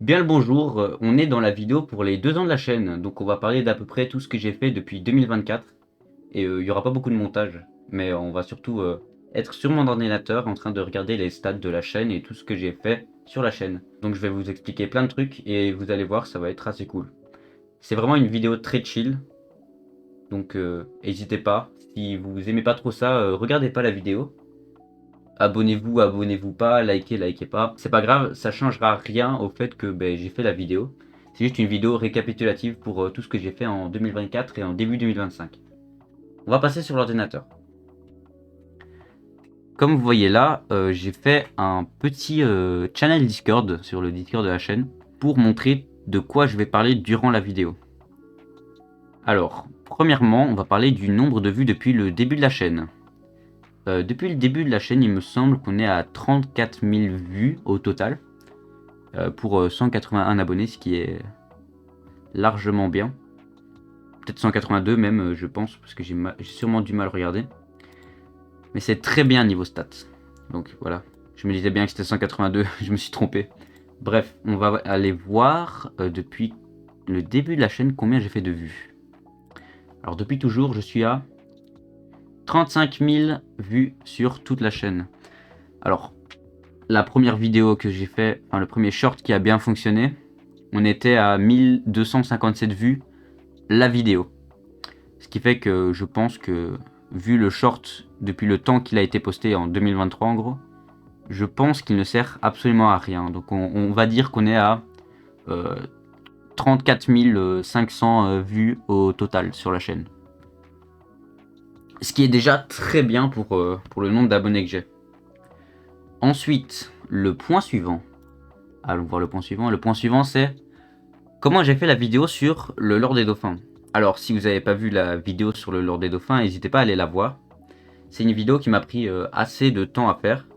Bien le bonjour, on est dans la vidéo pour les 2 ans de la chaîne, donc on va parler d'à peu près tout ce que j'ai fait depuis 2024 et il y aura pas beaucoup de montage, mais on va surtout, être sur mon ordinateur en train de regarder les stats de la chaîne et tout ce que j'ai fait sur la chaîne. Donc je vais vous expliquer plein de trucs et vous allez voir, ça va être assez cool. C'est vraiment une vidéo très chill, donc hésitez pas. Si vous aimez pas trop ça, regardez pas la vidéo. Abonnez-vous, abonnez-vous pas, likez, likez pas. C'est pas grave, ça changera rien au fait que j'ai fait la vidéo. C'est juste une vidéo récapitulative pour tout ce que j'ai fait en 2024 et en début 2025. On va passer sur l'ordinateur. Comme vous voyez là, j'ai fait un petit channel Discord sur le Discord de la chaîne pour montrer de quoi je vais parler durant la vidéo. Alors, premièrement, on va parler du nombre de vues depuis le début de la chaîne. Depuis le début de la chaîne, il me semble qu'on est à 34 000 vues au total. Pour 181 abonnés, ce qui est largement bien. Peut-être 182 même, je pense, parce que j'ai sûrement du mal à regarder. Mais c'est très bien niveau stats. Donc voilà, je me disais bien que c'était 182, je me suis trompé. Bref, on va aller voir depuis le début de la chaîne combien j'ai fait de vues. Alors depuis toujours, je suis à 35 000 vues sur toute la chaîne. Alors, la première vidéo que j'ai fait, enfin le premier short qui a bien fonctionné, on était à 1257 vues la vidéo. Ce qui fait que je pense que, vu le short depuis le temps qu'il a été posté en 2023 en gros, je pense qu'il ne sert absolument à rien. Donc on va dire qu'on est à 34 500 vues au total sur la chaîne. Ce qui est déjà très bien pour le nombre d'abonnés que j'ai. Ensuite, le point suivant. Allons voir le point suivant. Le point suivant c'est comment j'ai fait la vidéo sur le lore des dauphins. Alors si vous n'avez pas vu la vidéo sur le lore des dauphins, n'hésitez pas à aller la voir. C'est une vidéo qui m'a pris assez de temps à faire,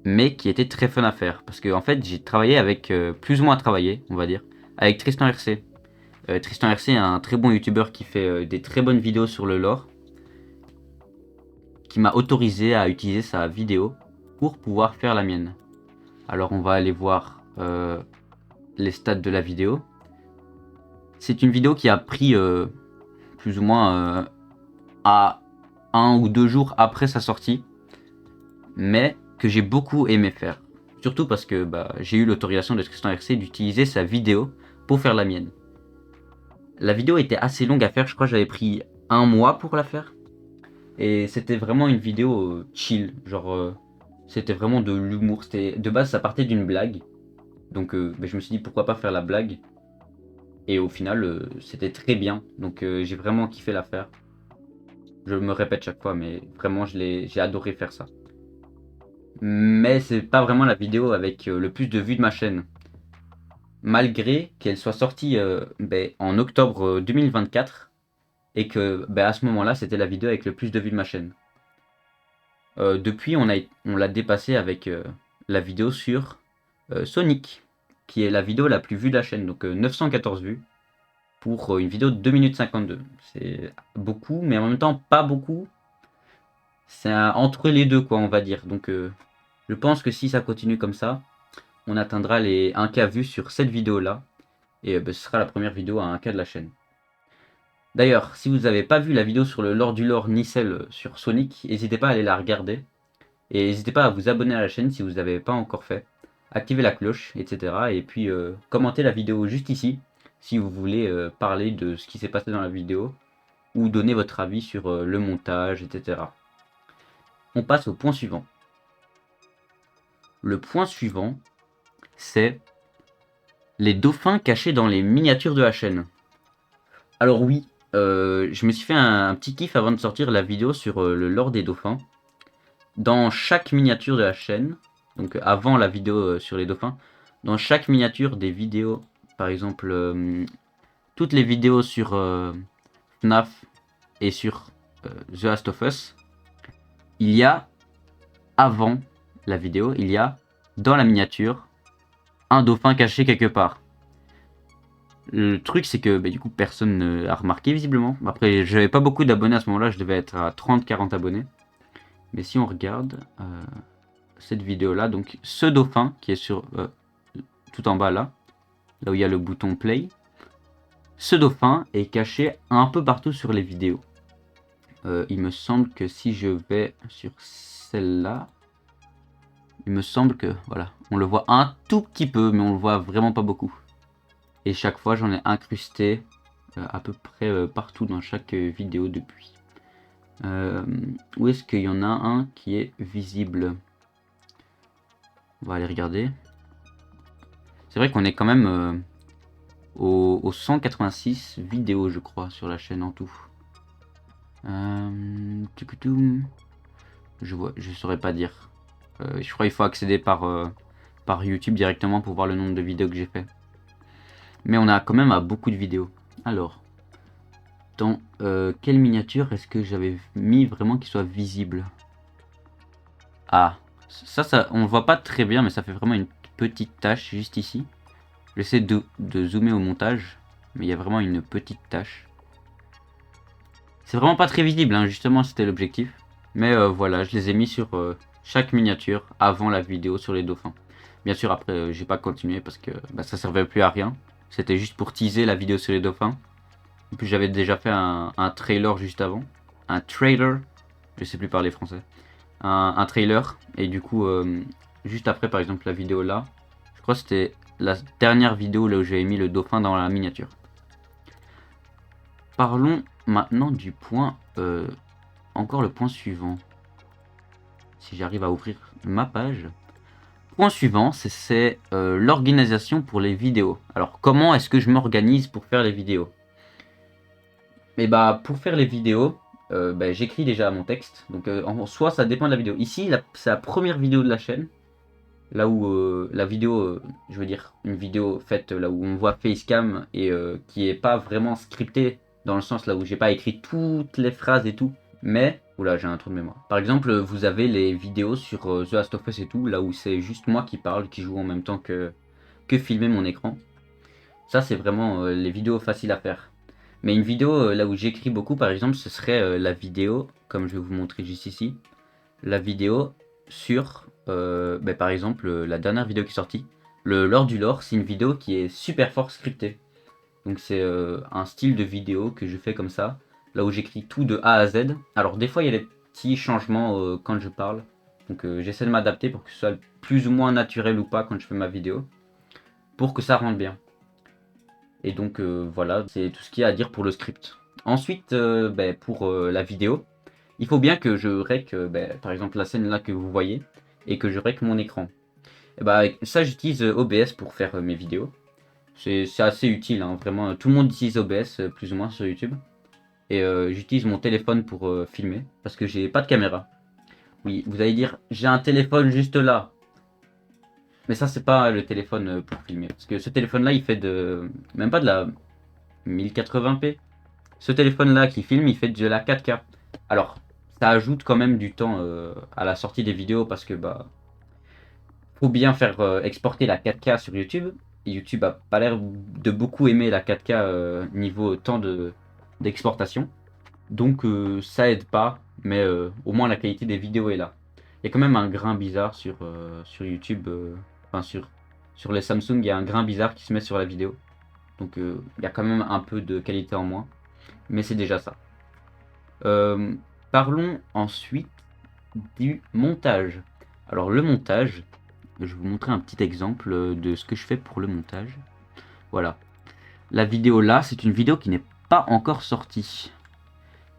mais qui était très fun à faire. Parce que en fait, j'ai travaillé avec, plus ou moins travaillé, on va dire, avec Tristan RC. Tristan RC est un très bon youtubeur qui fait des très bonnes vidéos sur le lore, qui m'a autorisé à utiliser sa vidéo pour pouvoir faire la mienne. Alors on va aller voir les stats de la vidéo. C'est une vidéo qui a pris plus ou moins à 1 ou 2 jours après sa sortie, mais que j'ai beaucoup aimé faire. Surtout parce que j'ai eu l'autorisation de Tristan RC d'utiliser sa vidéo pour faire la mienne. La vidéo était assez longue à faire, je crois que j'avais pris 1 mois pour la faire. Et c'était vraiment une vidéo chill, genre c'était vraiment de l'humour. De base ça partait d'une blague, donc je me suis dit pourquoi pas faire la blague. Et au final c'était très bien, donc j'ai vraiment kiffé la faire. Je me répète chaque fois, mais vraiment j'ai adoré faire ça. Mais c'est pas vraiment la vidéo avec le plus de vues de ma chaîne. Malgré qu'elle soit sortie en octobre 2024 et que à ce moment-là, c'était la vidéo avec le plus de vues de ma chaîne. Depuis, on l'a dépassé avec la vidéo sur Sonic, qui est la vidéo la plus vue de la chaîne, donc 914 vues pour une vidéo de 2 minutes 52. C'est beaucoup, mais en même temps pas beaucoup. C'est entre les deux, quoi, on va dire. Donc je pense que si ça continue comme ça, on atteindra les 1K vues sur cette vidéo-là. Et ce sera la première vidéo à 1K de la chaîne. D'ailleurs, si vous n'avez pas vu la vidéo sur le lore du lore ni celle sur Sonic, n'hésitez pas à aller la regarder. Et n'hésitez pas à vous abonner à la chaîne si vous n'avez pas encore fait. Activez la cloche, etc. Et puis commentez la vidéo juste ici si vous voulez parler de ce qui s'est passé dans la vidéo ou donner votre avis sur le montage, etc. On passe au point suivant. Le point suivant, c'est les dauphins cachés dans les miniatures de la chaîne. Alors oui, je me suis fait un petit kiff avant de sortir la vidéo sur le lore des dauphins. Dans chaque miniature de la chaîne, donc avant la vidéo sur les dauphins, dans chaque miniature des vidéos, par exemple toutes les vidéos sur FNAF et sur The Last of Us, il y a, avant la vidéo, il y a dans la miniature un dauphin caché quelque part. Le truc c'est que du coup personne n'a remarqué visiblement. Après j'avais pas beaucoup d'abonnés à ce moment là, je devais être à 30-40 abonnés. Mais si on regarde cette vidéo là, donc ce dauphin qui est sur tout en bas là, là où il y a le bouton play. Ce dauphin est caché un peu partout sur les vidéos. Il me semble que si je vais sur celle-là, il me semble que, voilà, on le voit un tout petit peu, mais on le voit vraiment pas beaucoup. Et chaque fois, j'en ai incrusté à peu près partout dans chaque vidéo depuis. Où est-ce qu'il y en a un qui est visible? On va aller regarder. C'est vrai qu'on est quand même aux 186 vidéos, je crois, sur la chaîne en tout. Je saurais pas dire. Je crois qu'il faut accéder par YouTube directement pour voir le nombre de vidéos que j'ai fait. Mais on a quand même beaucoup de vidéos. Alors, dans quelle miniature est-ce que j'avais mis vraiment qu'il soit visible? Ah, ça, on ne voit pas très bien, mais ça fait vraiment une petite tache juste ici. J'essaie de zoomer au montage, mais il y a vraiment une petite tache. C'est vraiment pas très visible, hein, justement, c'était l'objectif. Mais voilà, je les ai mis sur chaque miniature avant la vidéo sur les dauphins. Bien sûr, après, j'ai pas continué parce que ça servait plus à rien. C'était juste pour teaser la vidéo sur les dauphins. En plus, j'avais déjà fait un trailer juste avant. Un trailer, je sais plus parler français. Un trailer, et du coup, juste après, par exemple, la vidéo là, je crois que c'était la dernière vidéo là où j'avais mis le dauphin dans la miniature. Parlons maintenant du point, encore le point suivant. Si j'arrive à ouvrir ma page. Point suivant, c'est l'organisation pour les vidéos. Alors, comment est-ce que je m'organise pour faire les vidéos? Mais pour faire les vidéos, j'écris déjà mon texte. Donc, en soi, ça dépend de la vidéo. Ici, c'est la première vidéo de la chaîne. Là où la vidéo, je veux dire, une vidéo faite là où on voit Facecam et qui est pas vraiment scriptée, dans le sens là où j'ai pas écrit toutes les phrases et tout. Mais, oula, j'ai un trou de mémoire. Par exemple, vous avez les vidéos sur The Last of Us et tout, là où c'est juste moi qui parle, qui joue en même temps que filmer mon écran. Ça, c'est vraiment les vidéos faciles à faire. Mais une vidéo là où j'écris beaucoup, par exemple, ce serait la vidéo, comme je vais vous montrer juste ici, la vidéo sur, par exemple, la dernière vidéo qui est sortie. Le Lore du Lore, c'est une vidéo qui est super fort scriptée. Donc c'est un style de vidéo que je fais comme ça, là où j'écris tout de A à Z. Alors des fois il y a des petits changements quand je parle, donc j'essaie de m'adapter pour que ce soit plus ou moins naturel ou pas quand je fais ma vidéo, pour que ça rentre bien. Et donc voilà, c'est tout ce qu'il y a à dire pour le script. Ensuite, pour la vidéo, il faut bien que je rec, par exemple la scène là que vous voyez, et que je rec mon écran. Et ça j'utilise OBS pour faire mes vidéos. C'est assez utile, hein, vraiment. Tout le monde utilise OBS plus ou moins sur YouTube. Et j'utilise mon téléphone pour filmer, parce que j'ai pas de caméra. Oui, vous allez dire, j'ai un téléphone juste là. Mais ça, c'est pas le téléphone pour filmer. Parce que ce téléphone-là, il fait même pas de la 1080p. Ce téléphone-là qui filme, il fait de la 4K. Alors, ça ajoute quand même du temps à la sortie des vidéos, parce que faut bien faire exporter la 4K sur YouTube. Et YouTube a pas l'air de beaucoup aimer la 4K niveau temps d'exportation. Donc ça aide pas, mais au moins la qualité des vidéos est là. Il y a quand même un grain bizarre sur YouTube, enfin sur les Samsung, il y a un grain bizarre qui se met sur la vidéo. Donc il y a quand même un peu de qualité en moins, mais c'est déjà ça. Parlons ensuite du montage. Alors le montage, je vais vous montrer un petit exemple de ce que je fais pour le montage. Voilà. La vidéo là, c'est une vidéo qui n'est pas encore sortie.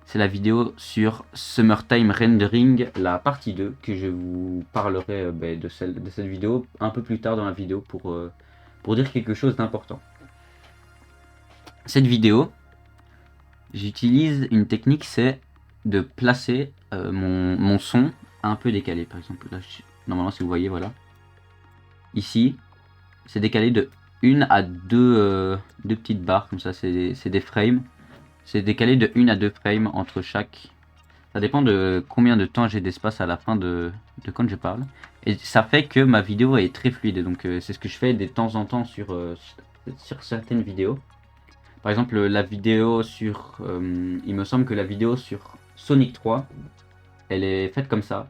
C'est la vidéo sur Summertime Rendering, la partie 2, que je vous parlerai de cette vidéo un peu plus tard dans la vidéo pour dire quelque chose d'important. Cette vidéo, j'utilise une technique, c'est de placer mon son un peu décalé. Par exemple, là, normalement si vous voyez, voilà. Ici, c'est décalé de 1 à 2 petites barres, comme ça, c'est des frames. C'est décalé de 1 à 2 frames entre chaque. Ça dépend de combien de temps j'ai d'espace à la fin de quand je parle. Et ça fait que ma vidéo est très fluide. Donc c'est ce que je fais de temps en temps sur certaines vidéos. Par exemple la vidéo sur... il me semble que la vidéo sur Sonic 3, elle est faite comme ça.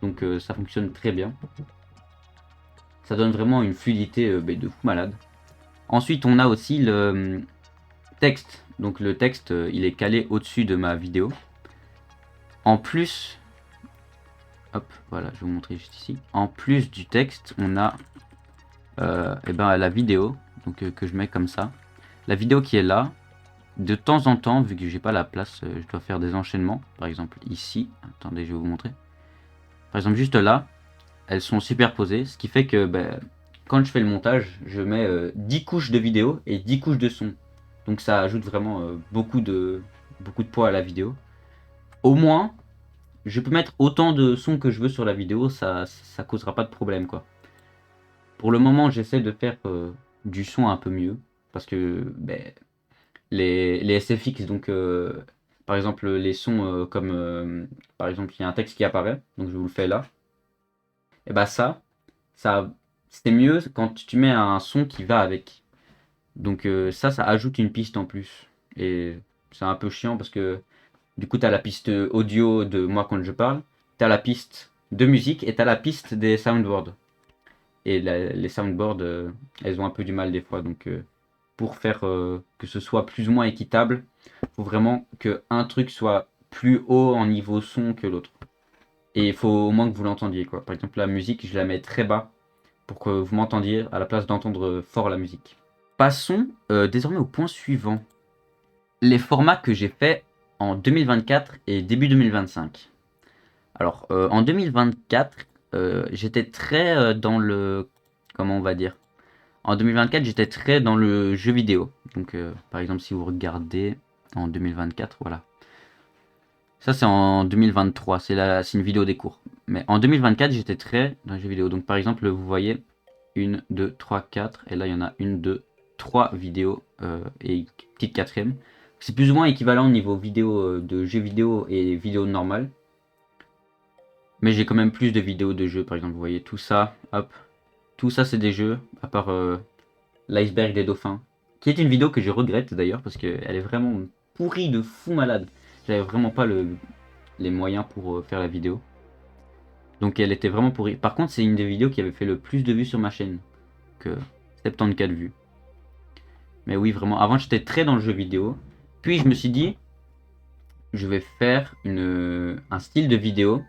Donc ça fonctionne très bien. Ça donne vraiment une fluidité de fou malade. Ensuite, on a aussi le texte. Donc le texte, il est calé au-dessus de ma vidéo. En plus, hop, voilà, je vais vous montrer juste ici. En plus du texte, on a la vidéo, donc que je mets comme ça. La vidéo qui est là. De temps en temps, vu que j'ai pas la place, je dois faire des enchaînements. Par exemple ici, attendez, je vais vous montrer. Par exemple juste là, elles sont superposées, ce qui fait que quand je fais le montage, je mets 10 couches de vidéo et 10 couches de son. Donc ça ajoute vraiment beaucoup de poids à la vidéo. Au moins, je peux mettre autant de sons que je veux sur la vidéo, ça causera pas de problème quoi. Pour le moment, j'essaie de faire du son un peu mieux, parce que les SFX, donc par exemple les sons comme par exemple il y a un texte qui apparaît, donc je vous le fais là, et ça c'est mieux quand tu mets un son qui va avec. Donc ça ajoute une piste en plus. Et c'est un peu chiant parce que du coup tu as la piste audio de moi quand je parle, tu as la piste de musique et tu as la piste des soundboards. Et les soundboards, elles ont un peu du mal des fois, donc pour faire que ce soit plus ou moins équitable, il faut vraiment qu'un truc soit plus haut en niveau son que l'autre. Et il faut au moins que vous l'entendiez quoi. Par exemple la musique, je la mets très bas pour que vous m'entendiez à la place d'entendre fort la musique. Passons désormais au point suivant. Les formats que j'ai fait en 2024 et début 2025. Alors en 2024, j'étais très dans le... Comment on va dire? En 2024, j'étais très dans le jeu vidéo. Donc, par exemple, si vous regardez en 2024, voilà. Ça, c'est en 2023. C'est une vidéo des cours. Mais en 2024, j'étais très dans le jeu vidéo. Donc, par exemple, vous voyez 1, 2, 3, 4. Et là, il y en a 1, 2, 3 vidéos et une petite quatrième. C'est plus ou moins équivalent au niveau vidéo de jeux vidéo et vidéo normale. Mais j'ai quand même plus de vidéos de jeux. Par exemple, vous voyez tout ça. Hop. Tout ça, c'est des jeux. À part l'iceberg des dauphins, qui est une vidéo que je regrette d'ailleurs parce qu'elle est vraiment pourrie de fou malade. J'avais vraiment pas les moyens pour faire la vidéo. Donc elle était vraiment pourrie. Par contre, c'est une des vidéos qui avait fait le plus de vues sur ma chaîne. Que 74 vues. Mais oui, vraiment. Avant, j'étais très dans le jeu vidéo. Puis je me suis dit, je vais faire un style de vidéo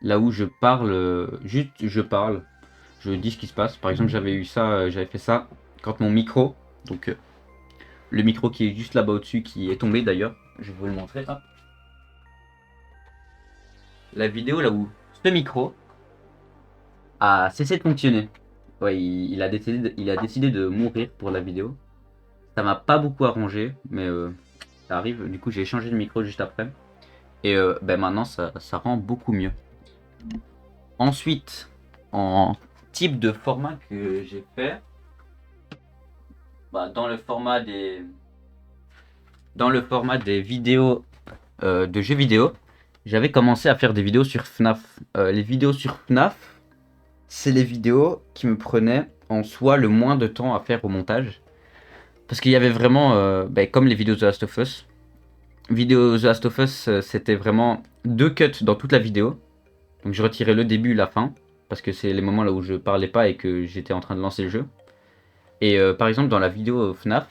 là où je parle, juste je parle, je dis ce qui se passe. Par exemple, j'avais fait ça quand mon micro, donc le micro qui est juste là-bas au-dessus, qui est tombé d'ailleurs. Je vais vous le montrer. Hop. La vidéo là où ce micro a cessé de fonctionner. Ouais, il a décidé de mourir pour la vidéo. Ça m'a pas beaucoup arrangé, mais ça arrive. Du coup, j'ai changé de micro juste après. Et maintenant, ça rend beaucoup mieux. Ensuite, en type de format que j'ai fait, dans le format des vidéos de jeux vidéo, j'avais commencé à faire des vidéos sur FNAF. Les vidéos sur FNAF, c'est les vidéos qui me prenaient en soi le moins de temps à faire au montage. Parce qu'il y avait vraiment, comme les vidéos The Last of Us. Vidéo The Last of Us, c'était vraiment 2 cuts dans toute la vidéo. Donc je retirais le début et la fin. Parce que c'est les moments là où je parlais pas et que j'étais en train de lancer le jeu. Et par exemple dans la vidéo FNAF,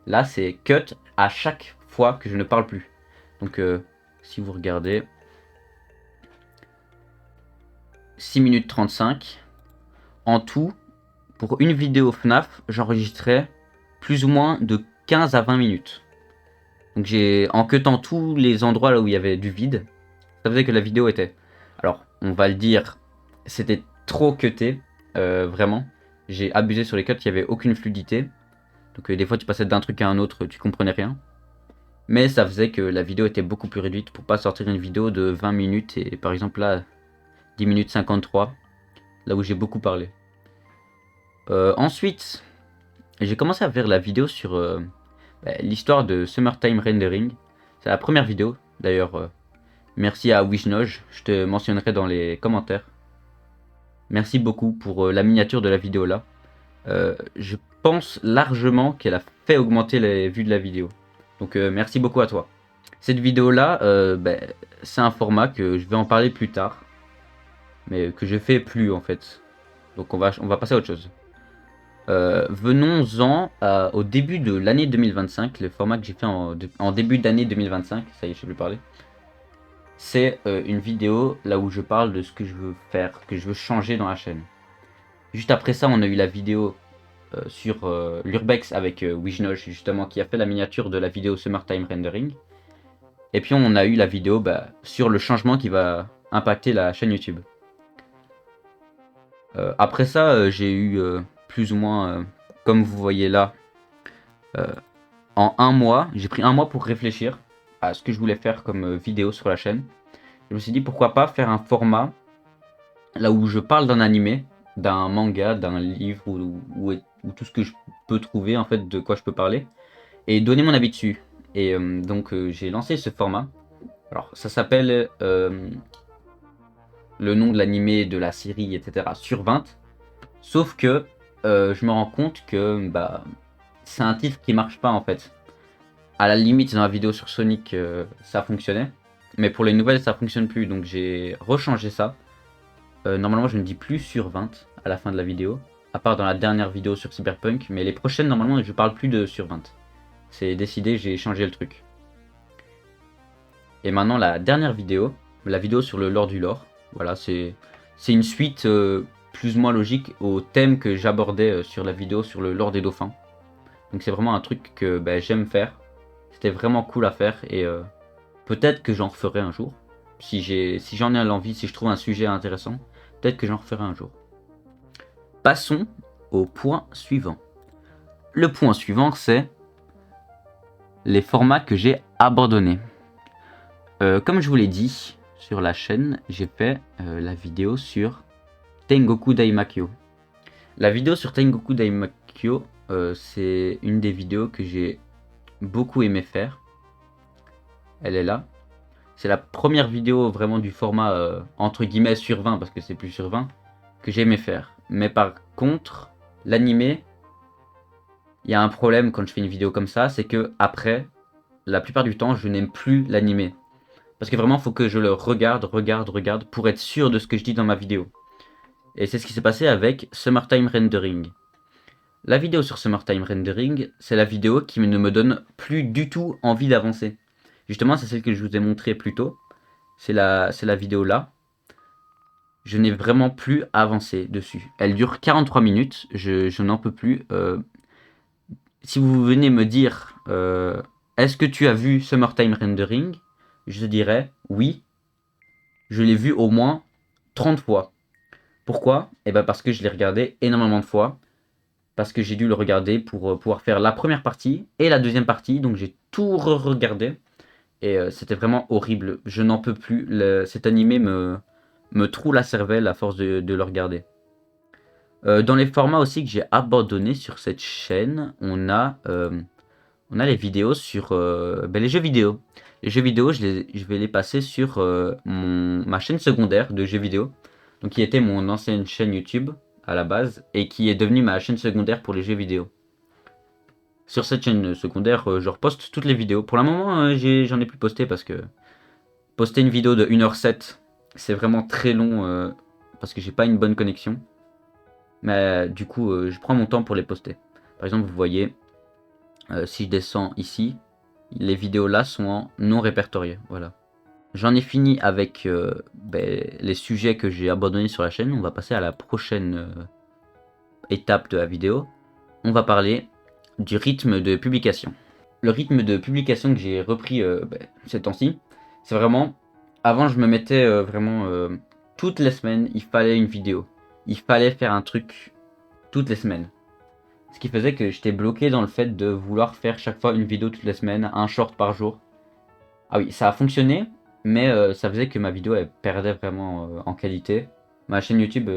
là c'est cut à chaque fois que je ne parle plus. Donc si vous regardez 6 minutes 35. En tout, pour une vidéo FNAF, j'enregistrais plus ou moins de 15 à 20 minutes. Donc en cutant tous les endroits là où il y avait du vide, ça faisait que la vidéo était... Alors, on va le dire, c'était trop cuté, vraiment. J'ai abusé sur les cuts, il n'y avait aucune fluidité. Donc des fois tu passais d'un truc à un autre, tu comprenais rien. Mais ça faisait que la vidéo était beaucoup plus réduite pour pas sortir une vidéo de 20 minutes et par exemple là 10 minutes 53, là où j'ai beaucoup parlé. Ensuite, j'ai commencé à faire la vidéo sur l'histoire de Summertime Rendering. C'est la première vidéo, d'ailleurs. Merci à Wishnoj, je te mentionnerai dans les commentaires. Merci beaucoup pour la miniature de la vidéo là. Je pense largement qu'elle a fait augmenter les vues de la vidéo. Donc merci beaucoup à toi. Cette vidéo là, c'est un format que je vais en parler plus tard. Mais que je fais plus en fait. Donc on va passer à autre chose. Venons-en au début de l'année 2025, le format que j'ai fait en début d'année 2025, ça y est, je sais plus parler. C'est une vidéo là où je parle de ce que je veux faire, que je veux changer dans la chaîne. Juste après ça, on a eu la vidéo sur l'Urbex avec Wijnosh, justement, qui a fait la miniature de la vidéo Summertime Rendering. Et puis on a eu la vidéo sur le changement qui va impacter la chaîne YouTube. Après ça, j'ai eu plus ou moins, comme vous voyez là, en un mois, j'ai pris un mois pour réfléchir à ce que je voulais faire comme vidéo sur la chaîne. Je me suis dit pourquoi pas faire un format là où je parle d'un animé, d'un manga, d'un livre ou tout ce que je peux trouver en fait de quoi je peux parler et donner mon avis dessus. Et donc j'ai lancé ce format. Alors ça s'appelle le nom de l'animé, de la série, etc. sur 20. Sauf que je me rends compte que c'est un titre qui marche pas en fait. À la limite dans la vidéo sur Sonic ça fonctionnait. Mais pour les nouvelles ça fonctionne plus donc j'ai rechangé ça. Normalement je ne dis plus sur 20 à la fin de la vidéo. À part dans la dernière vidéo sur Cyberpunk. Mais les prochaines normalement je parle plus de sur 20. C'est décidé, j'ai changé le truc. Et maintenant la dernière vidéo. La vidéo sur le lore du lore. Voilà c'est une suite plus ou moins logique au thème que j'abordais sur la vidéo sur le lore des dauphins. Donc c'est vraiment un truc que j'aime faire. C'était vraiment cool à faire et peut-être que j'en referai un jour. Si j'en ai l'envie, si je trouve un sujet intéressant, peut-être que j'en referai un jour. Passons au point suivant. Le point suivant, c'est les formats que j'ai abandonnés. Comme je vous l'ai dit, sur la chaîne, j'ai fait la vidéo sur Tengoku Daimakyo. La vidéo sur Tengoku Daimakyo, c'est une des vidéos que j'ai beaucoup aimé faire. Elle est là. C'est la première vidéo vraiment du format entre guillemets sur 20, parce que c'est plus sur 20, que j'ai aimé faire. Mais par contre, l'animé, il y a un problème quand je fais une vidéo comme ça, c'est que après, la plupart du temps, je n'aime plus l'animé. Parce que vraiment, il faut que je le regarde pour être sûr de ce que je dis dans ma vidéo. Et c'est ce qui s'est passé avec Summertime Rendering. La vidéo sur Summertime Rendering, c'est la vidéo qui ne me donne plus du tout envie d'avancer. Justement, c'est celle que je vous ai montrée plus tôt. C'est la vidéo là. Je n'ai vraiment plus avancé dessus. Elle dure 43 minutes, je n'en peux plus. Si vous venez me dire, est-ce que tu as vu Summertime Rendering? Je dirais oui. Je l'ai vu au moins 30 fois. Pourquoi? Eh ben parce que je l'ai regardé énormément de fois. Parce que j'ai dû le regarder pour pouvoir faire la première partie et la deuxième partie. Donc j'ai tout re-regardé. Et c'était vraiment horrible. Je n'en peux plus. Cet animé me troue la cervelle à force de le regarder. Dans les formats aussi que j'ai abandonné sur cette chaîne, on a les vidéos sur les jeux vidéo. Les jeux vidéo, je vais les passer sur ma chaîne secondaire de jeux vidéo. Donc qui était mon ancienne chaîne YouTube à la base et qui est devenue ma chaîne secondaire pour les jeux vidéo. Sur cette chaîne secondaire, je reposte toutes les vidéos. Pour le moment, j'en ai plus posté parce que poster une vidéo de 1h07, c'est vraiment très long parce que j'ai pas une bonne connexion. Mais du coup, je prends mon temps pour les poster. Par exemple, vous voyez, si je descends ici, les vidéos là sont en non répertorié. Voilà. J'en ai fini avec les sujets que j'ai abandonnés sur la chaîne. On va passer à la prochaine étape de la vidéo. On va parler du rythme de publication. Le rythme de publication que j'ai repris ces temps-ci, c'est vraiment... Avant, je me mettais vraiment... toutes les semaines, il fallait une vidéo. Il fallait faire un truc toutes les semaines. Ce qui faisait que j'étais bloqué dans le fait de vouloir faire chaque fois une vidéo toutes les semaines, un short par jour. Ah oui, ça a fonctionné, mais ça faisait que ma vidéo elle perdait vraiment en qualité. Ma chaîne YouTube,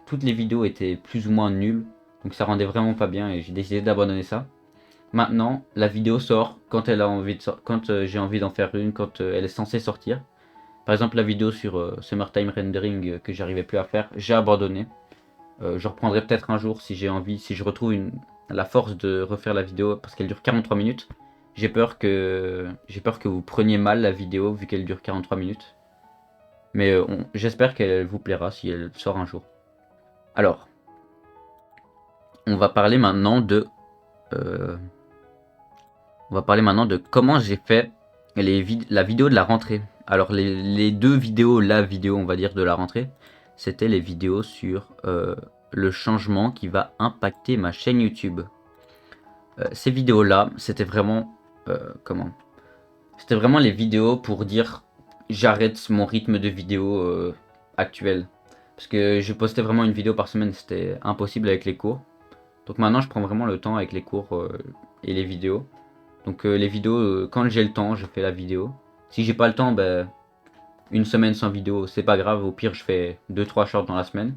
toutes les vidéos étaient plus ou moins nulles, donc ça rendait vraiment pas bien et j'ai décidé d'abandonner ça. Maintenant, la vidéo sort quand elle a envie de quand j'ai envie d'en faire une, quand elle est censée sortir. Par exemple, la vidéo sur Summertime Rendering que j'arrivais plus à faire, j'ai abandonné. Je reprendrai peut-être un jour si j'ai envie, si je retrouve la force de refaire la vidéo parce qu'elle dure 43 minutes. J'ai peur que vous preniez mal la vidéo vu qu'elle dure 43 minutes. Mais j'espère qu'elle vous plaira si elle sort un jour. Alors, on va parler maintenant de euh, comment j'ai fait la vidéo de la rentrée. Alors les deux vidéos, la vidéo on va dire de la rentrée, c'était les vidéos sur le changement qui va impacter ma chaîne YouTube. Ces vidéos-là, c'était vraiment comment? C'était vraiment les vidéos pour dire j'arrête mon rythme de vidéo actuel. Parce que je postais vraiment une vidéo par semaine, c'était impossible avec les cours. Donc maintenant je prends vraiment le temps avec les cours et les vidéos. Donc les vidéos, quand j'ai le temps, je fais la vidéo. Si j'ai pas le temps, ben, une semaine sans vidéo, c'est pas grave. Au pire, je fais 2-3 shorts dans la semaine.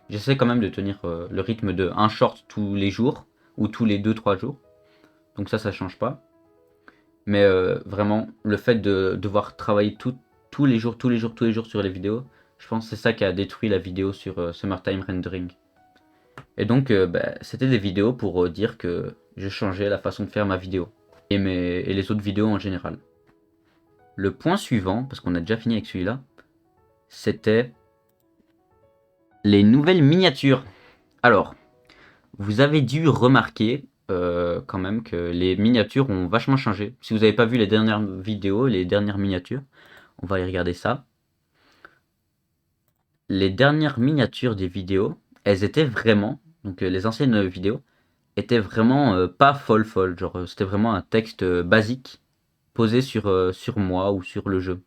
J'essaie quand même de tenir le rythme de un short tous les jours ou tous les 2-3 jours. Donc ça change pas. Mais vraiment, le fait de devoir travailler tous les jours, tous les jours, tous les jours sur les vidéos, je pense que c'est ça qui a détruit la vidéo sur Summertime Rendering. Et donc, bah, c'était des vidéos pour dire que je changeais la façon de faire ma vidéo. Et les autres vidéos en général. Le point suivant, parce qu'on a déjà fini avec celui-là, c'était les nouvelles miniatures. Alors, vous avez dû remarquer quand même que les miniatures ont vachement changé. Si vous n'avez pas vu les dernières vidéos, les dernières miniatures, on va aller regarder ça. Les dernières miniatures des vidéos, elles étaient vraiment, donc les anciennes vidéos, étaient vraiment pas folles. Genre, c'était vraiment un texte basique posé sur moi ou sur le jeu.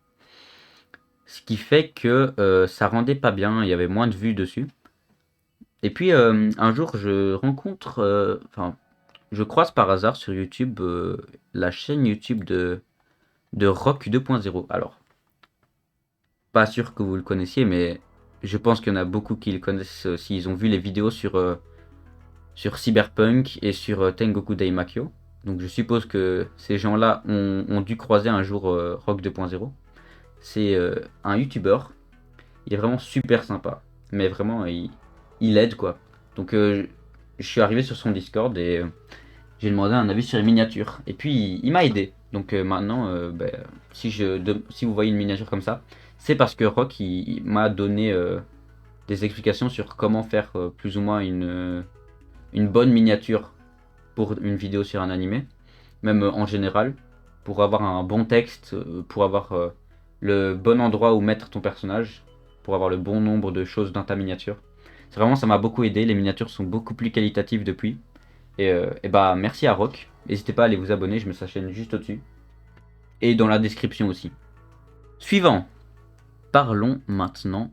Ce qui fait que ça rendait pas bien, il y avait moins de vues dessus. Et puis un jour, je rencontre, enfin, je croise par hasard sur YouTube la chaîne YouTube de Rock 2.0. Alors, pas sûr que vous le connaissiez, mais je pense qu'il y en a beaucoup qui le connaissent s'ils ont vu les vidéos sur Cyberpunk et sur Tengoku Daimakyo. Donc je suppose que ces gens-là ont dû croiser un jour Rock 2.0. C'est un YouTuber. Il est vraiment super sympa. Mais vraiment, il aide quoi. Donc je suis arrivé sur son Discord et j'ai demandé un avis sur les miniatures. Et puis il m'a aidé. Donc maintenant, ben, si vous voyez une miniature comme ça, c'est parce que Rock il m'a donné des explications sur comment faire plus ou moins une bonne miniature pour une vidéo sur un animé. Même en général, pour avoir un bon texte, pour avoir le bon endroit où mettre ton personnage, pour avoir le bon nombre de choses dans ta miniature. C'est vraiment, ça m'a beaucoup aidé. Les miniatures sont beaucoup plus qualitatives depuis. Et bah merci à Rock. N'hésitez pas à aller vous abonner, je mets sa chaîne juste au-dessus. Et dans la description aussi. Suivant. Parlons maintenant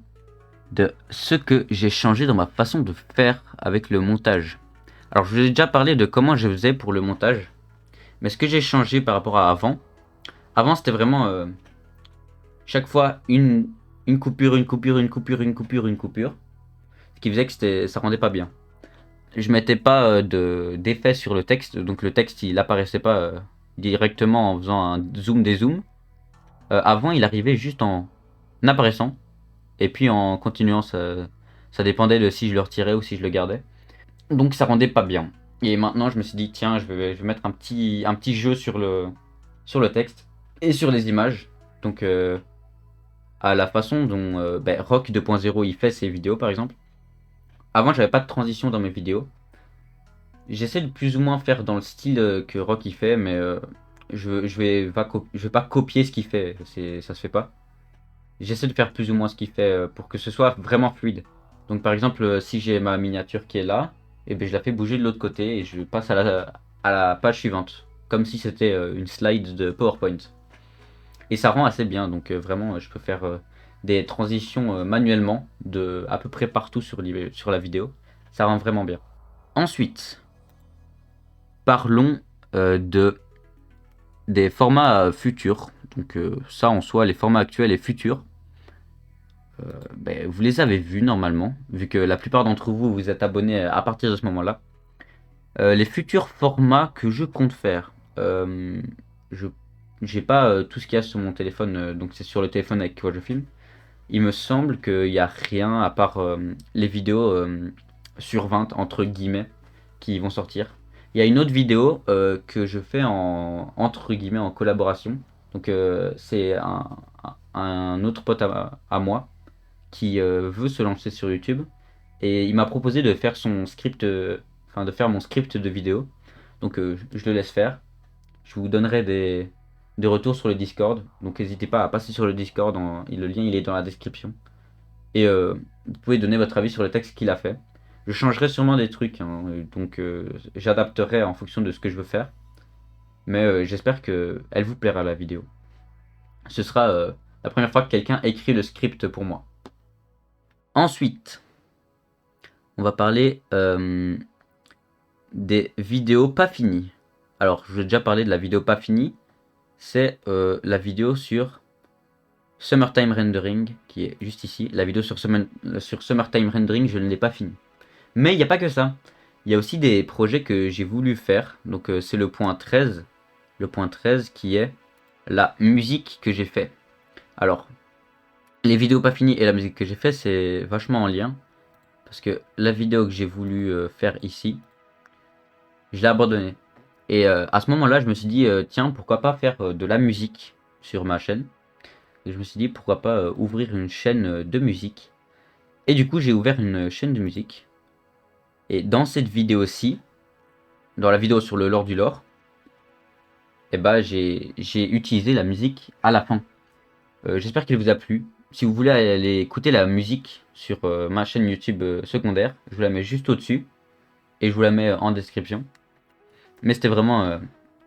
de ce que j'ai changé dans ma façon de faire avec le montage. Alors je vous ai déjà parlé de comment je faisais pour le montage. Mais ce que j'ai changé par rapport à avant c'était vraiment chaque fois une coupure, une coupure, une coupure, une coupure, une coupure. Ce qui faisait que ça rendait pas bien. Je mettais pas d'effet sur le texte, donc le texte il apparaissait pas directement en faisant un zoom dézoom. Avant il arrivait juste en apparaissant, et puis en continuant, ça dépendait de si je le retirais ou si je le gardais. Donc ça rendait pas bien. Et maintenant je me suis dit tiens je vais mettre un petit jeu sur le texte et sur les images. Donc à la façon dont ben, Rock 2.0 il fait ses vidéos par exemple. Avant j'avais pas de transition dans mes vidéos. J'essaie de plus ou moins faire dans le style que Rock il fait, mais je vais pas copier ce qu'il fait, ça se fait pas. J'essaie de faire plus ou moins ce qu'il fait pour que ce soit vraiment fluide. Donc par exemple, si j'ai ma miniature qui est là, et ben je la fais bouger de l'autre côté et je passe à la page suivante, comme si c'était une slide de PowerPoint. Et ça rend assez bien, donc vraiment je peux faire des transitions manuellement de à peu près partout sur la vidéo. Ça rend vraiment bien. Ensuite, parlons des formats futurs. Donc ça en soi, les formats actuels et futurs, ben, vous les avez vus normalement, vu que la plupart d'entre vous vous êtes abonnés à partir de ce moment-là. Les futurs formats que je compte faire, je j'ai pas tout ce qu'il y a sur mon téléphone, donc c'est sur le téléphone avec quoi je filme. Il me semble qu'il n'y a rien à part les vidéos sur 20 entre guillemets qui vont sortir. Il y a une autre vidéo que je fais entre guillemets en collaboration. Donc c'est un autre pote à moi qui veut se lancer sur YouTube et il m'a proposé de faire son script, de faire mon script de vidéo. Donc je le laisse faire. Je vous donnerai des retours sur le Discord. Donc n'hésitez pas à passer sur le Discord. Le lien il est dans la description. Et vous pouvez donner votre avis sur le texte qu'il a fait. Je changerai sûrement des trucs. Hein, donc j'adapterai en fonction de ce que je veux faire. Mais j'espère qu'elle vous plaira la vidéo. Ce sera la première fois que quelqu'un écrit le script pour moi. Ensuite, on va parler des vidéos pas finies. Alors, je vous ai déjà parlé de la vidéo pas finie. C'est la vidéo sur Summertime Rendering, qui est juste ici. La vidéo sur Summertime Rendering, je ne l'ai pas finie. Mais il n'y a pas que ça. Il y a aussi des projets que j'ai voulu faire. Donc c'est le point 13. Le point 13 qui est la musique que j'ai fait. Alors, les vidéos pas finies et la musique que j'ai fait, c'est vachement en lien. Parce que la vidéo que j'ai voulu faire ici, je l'ai abandonnée. Et à ce moment-là, je me suis dit, tiens, pourquoi pas faire de la musique sur ma chaîne. Et je me suis dit, pourquoi pas ouvrir une chaîne de musique. Et du coup, j'ai ouvert une chaîne de musique. Et dans cette vidéo-ci, dans la vidéo sur le lore du lore, eh ben, j'ai utilisé la musique à la fin. J'espère qu'elle vous a plu. Si vous voulez aller écouter la musique sur ma chaîne YouTube secondaire, je vous la mets juste au-dessus. Et je vous la mets en description. Mais c'était vraiment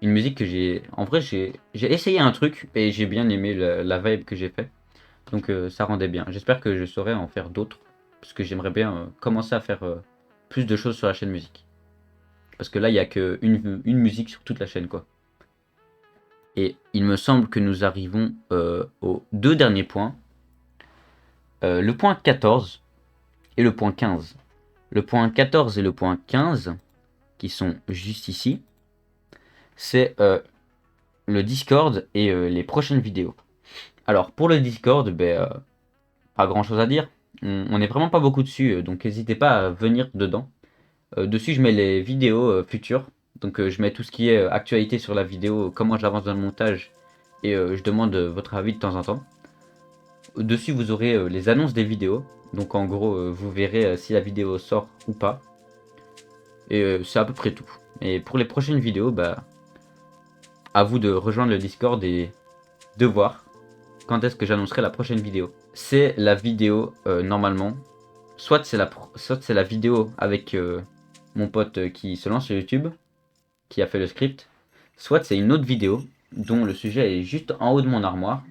une musique que j'ai... En vrai, j'ai essayé un truc et j'ai bien aimé la vibe que j'ai fait. Donc ça rendait bien. J'espère que je saurai en faire d'autres. Parce que j'aimerais bien commencer à faire plus de choses sur la chaîne musique. Parce que là, il n'y a qu'une une musique sur toute la chaîne, quoi. Et il me semble que nous arrivons aux deux derniers points. Le point 14 et le point 15. Le point 14 et le point 15, qui sont juste ici, c'est le Discord et les prochaines vidéos. Alors pour le Discord, pas grand chose à dire. On n'est vraiment pas beaucoup dessus, donc n'hésitez pas à venir dedans. Dessus je mets les vidéos futures. Donc je mets tout ce qui est actualité sur la vidéo, comment j'avance dans le montage. Et je demande votre avis de temps en temps. Dessus vous aurez les annonces des vidéos. Donc en gros vous verrez si la vidéo sort ou pas. Et c'est à peu près tout. Et pour les prochaines vidéos, à vous de rejoindre le Discord et de voir quand est-ce que j'annoncerai la prochaine vidéo. C'est la vidéo normalement. Soit c'est la vidéo avec mon pote qui se lance sur YouTube, qui a fait le script. Soit c'est une autre vidéo dont le sujet est juste en haut de mon armoire.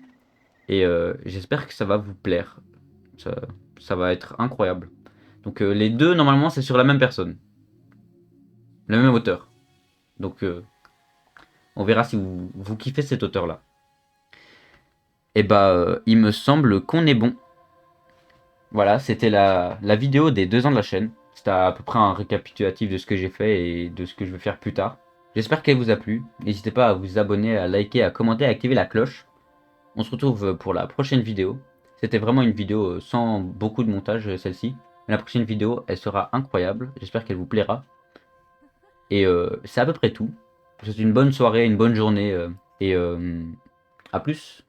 Et j'espère que ça va vous plaire. Ça va être incroyable. Donc les deux normalement c'est sur la même personne. Le même auteur. Donc on verra si vous kiffez cet auteur là. Et il me semble qu'on est bon. Voilà, c'était la vidéo des 2 ans de la chaîne. C'était à peu près un récapitulatif de ce que j'ai fait et de ce que je vais faire plus tard. J'espère qu'elle vous a plu. N'hésitez pas à vous abonner, à liker, à commenter, à activer la cloche. On se retrouve pour la prochaine vidéo. C'était vraiment une vidéo sans beaucoup de montage, celle-ci. Mais la prochaine vidéo, elle sera incroyable. J'espère qu'elle vous plaira. Et c'est à peu près tout. Je vous souhaite une bonne soirée, une bonne journée. Et à plus.